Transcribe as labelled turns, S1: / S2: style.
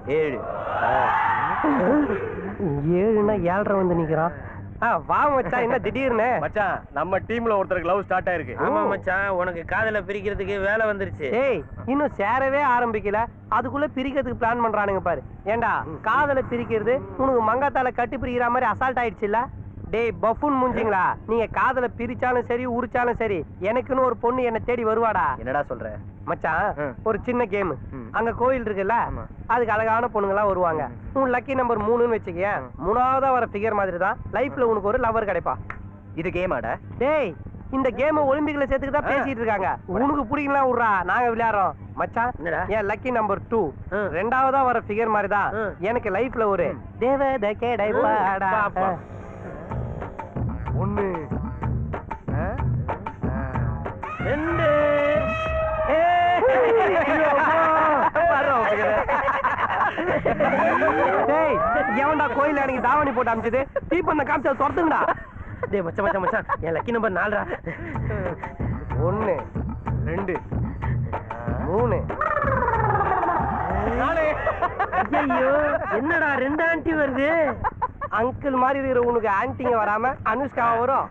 S1: 7.
S2: 7ன்னா 7.5 வந்து நிக்கிறான். வா மச்சான், என்ன திடீர்னு?
S1: மச்சான், நம்ம டீம்ல ஒருத்தருக்கு லவ் ஸ்டார்ட் ஆயிருக்கு.
S3: ஆமா மச்சான், உனக்கு காதல பிரிக்கிறதுக்கு வேலை வந்துருச்சு.
S2: ஏய், இன்னும் சேரவே ஆரம்பிக்கல, அதுக்குள்ள பிரிக்கிறதுக்கு பிளான் பண்றானுங்க பாரு. ஏண்டா காதல பிரிக்கிறது உனக்கு மங்காத்தால கட்டி பிரிக்கிற மாதிரி அசால்ட் ஆயிடுச்சுல்ல? டேய் பஃபூன் மூஞ்சிங்களா, நீங்க காதல பிரிச்சாலும் சரி உரிச்சாலும் சரி எனக்குன்னு ஒரு பொண்ணு என்ன தேடி வருவாடா.
S1: என்னடா சொல்ற
S2: மச்சான்? ஒரு சின்ன கேம். அங்க கோயில் இருக்குல்ல, அதுக்கு அழகான பொண்ணுங்களா வருவாங்க. உன் லக்கி நம்பர் 3ன்னு வச்சுக்க, 3ஆவதா வர ஃபிகர் மாதிரி தான் லைஃப்ல உனக்கு ஒரு லவர் கிடைப்பா.
S1: இது கேமாடா?
S2: டேய், இந்த கேம் ஒலிம்பிக்ல சேர்த்துக்கு தான் பேசிட்டு இருக்காங்க. உனக்கு பிடிக்கலாம் விடுறா, நாங்க விளையாடுறோம். மச்சான், என் லக்கி நம்பர் 2 2ஆவதா வர ஃபிகர் மாதிரி தான் எனக்கு லைஃப்ல ஒரு தேவதை கிடைப்பாடா. 1 2 எவன்டா கோயில அன்னைக்கு தாவணி போட்டு அமைச்சது தீப்பந்த காமிச்சா சொத்துங்கடா.
S3: டேய் மச்சான் மச்சான் மச்சான், என் லக்கி நம்பர் 4டா.
S2: 1 2 3 4.
S3: ஐயோ, என்னடா 2 ஆண்டி வருது?
S2: அங்கிள் மாதிரி இருக்கிற உனக்கு ஆன்டிங்க வராம அனுஷ்கா வரும்.